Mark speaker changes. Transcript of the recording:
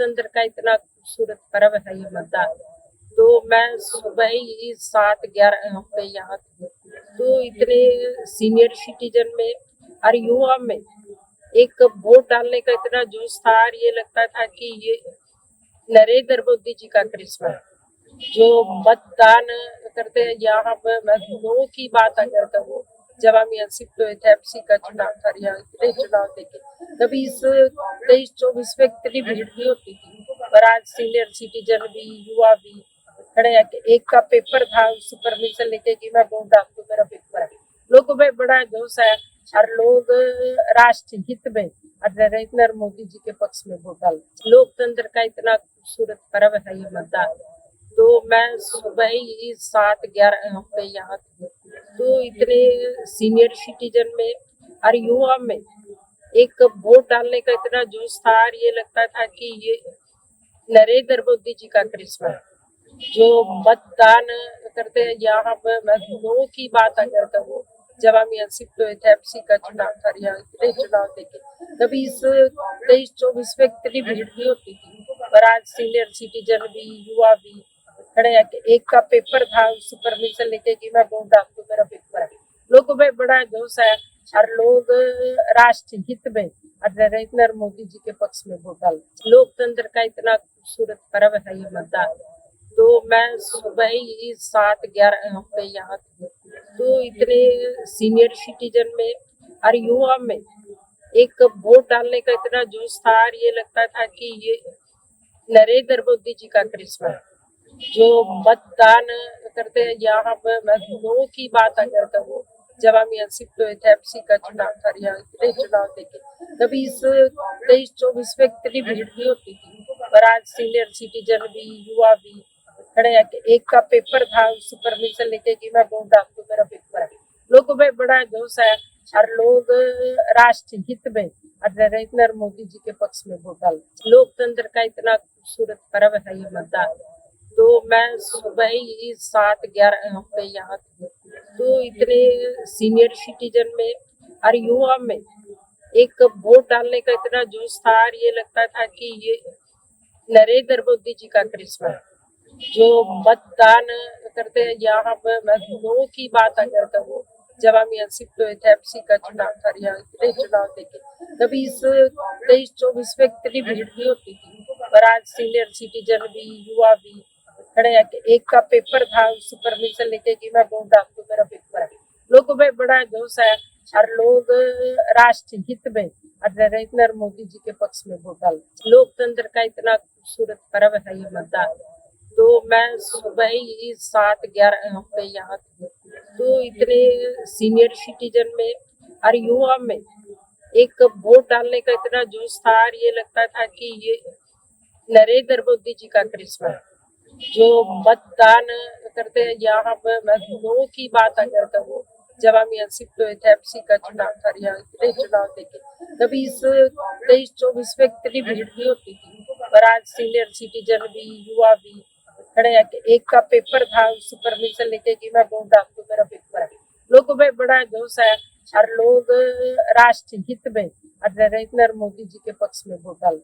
Speaker 1: लोकतंत्र का इतना खूबसूरत पर्व है ये मतदान। तो मैं सुबह ही 7-11 पे यहाँ थी, तो इतने सीनियर सिटीजन में और युवा में एक वोट डालने का इतना जोश था और ये लगता था कि ये नरेंद्र मोदी जी का करिश्मा है। जो मतदान करते हैं यहाँ पे, मैं लोगों की बात अगर करूँ, जब हम यहाँ शिफ्ट हुए थे एमसी का चुनाव था, यहाँ इतने चुनाव देखे, कभी इस 23-24 में इतनी भीड़ नहीं होती थी। पर आज सीनियर सिटीजन भी, युवा भी खड़े आके, एक का पेपर था, उससे परमिशन लेके कि मैं वोट डाल दूं, मेरा पेपर है। लोगों में बड़ा जोश है और लोग राष्ट्र हित में और नरेंद्र मोदी जी के पक्ष में वोट डाल। लोकतंत्र का इतना खूबसूरत पर्व है ये मतदान। तो मैं सुबह ही 7-11 पे यहाँ थी, तो इतने सीनियर सिटीजन में और युवा में एक वोट डालने का इतना जोश था और ये लगता था कि ये नरेंद्र मोदी जी का करिश्मा है। जो मतदान करते हैं यहाँ पे, मैं लोगों की बात अगर करूँ, जब हम यहाँ शिफ्ट हुए थे एमसी का चुनाव था, यहाँ इतने चुनाव देखे, कभी इस 23-24 में इतनी भीड़ नहीं होती थी। पर आज सीनियर सिटीजन भी, युवा भी खड़े आके, एक का पेपर था, उससे परमिशन लेके कि मैं वोट डाल दूं, मेरा पेपर है। लोगों में बड़ा जोश है और लोग राष्ट्र हित में और नरेंद्र मोदी जी के पक्ष में वोट डाल। लोकतंत्र का इतना खूबसूरत पर्व है ये मतदान। तो मैं सुबह ही 7-11 पे यहाँ थी, तो इतने सीनियर सिटीजन में और युवा में एक वोट डालने का इतना जोश था और ये लगता था कि ये नरेंद्र मोदी जी का करिश्मा है। जो मतदान करते हैं यहाँ पे, मैं लोगों की बात अगर करूँ, जब हम यहाँ शिफ्ट हुए थे एमसी का चुनाव था, यहाँ इतने चुनाव देखे, कभी इस 23-24 में इतनी भीड़ नहीं होती थी। पर आज सीनियर सिटीजन भी, युवा भी खड़े आके, एक का पेपर था, उससे परमिशन लेके कि मैं वोट डाल दूं, मेरा पेपर है। लोगों में बड़ा जोश है और लोग राष्ट्र हित में और नरेंद्र मोदी जी के पक्ष में वोट डाल। लोकतंत्र का इतना खूबसूरत पर्व है ये मतदान। तो मैं सुबह ही 7-11 पे यहाँ थी, तो इतने सीनियर सिटीजन में और युवा में एक वोट डालने का इतना जोश था और ये लगता था कि ये नरेंद्र मोदी जी का करिश्मा है। जो मतदान करते हैं यहाँ पे, मैं लोगों की बात अगर करूँ, जब हम यहाँ शिफ्ट हुए थे एमसी का चुनाव था, यहाँ इतने चुनाव देखे, कभी इस 23-24 में इतनी भीड़ नहीं होती थी। पर आज सीनियर सिटीजन भी, युवा भी खड़े आके, एक का पेपर था, उससे परमिशन लेके कि मैं वोट डाल दूं, मेरा पेपर है। लोगों में बड़ा जोश है और लोग राष्ट्र हित में और नरेंद्र मोदी जी के पक्ष में वोट डाल। लोकतंत्र का इतना खूबसूरत पर्व है ये मतदान। तो मैं सुबह ही 7-11 पे यहाँ थी, तो इतने सीनियर सिटीजन में और युवा में एक वोट डालने का इतना जोश था और ये लगता था कि ये नरेंद्र मोदी जी का करिश्मा है। जो मतदान करते हैं यहाँ पे, मैं लोगों की बात अगर करूँ, जब हम यहाँ शिफ्ट हुए थे एमसी का चुनाव था, यहाँ इतने चुनाव देखे, कभी इस 23-24 में इतनी भीड़ नहीं होती थी। पर आज सीनियर सिटीजन भी, युवा भी खड़े आके, एक का पेपर था, उससे परमिशन लेके कि मैं वोट डाल दूं, मेरा पेपर है। लोगों में बड़ा जोश है और लोग राष्ट्र हित में और नरेंद्र मोदी जी के पक्ष में वोट डाल।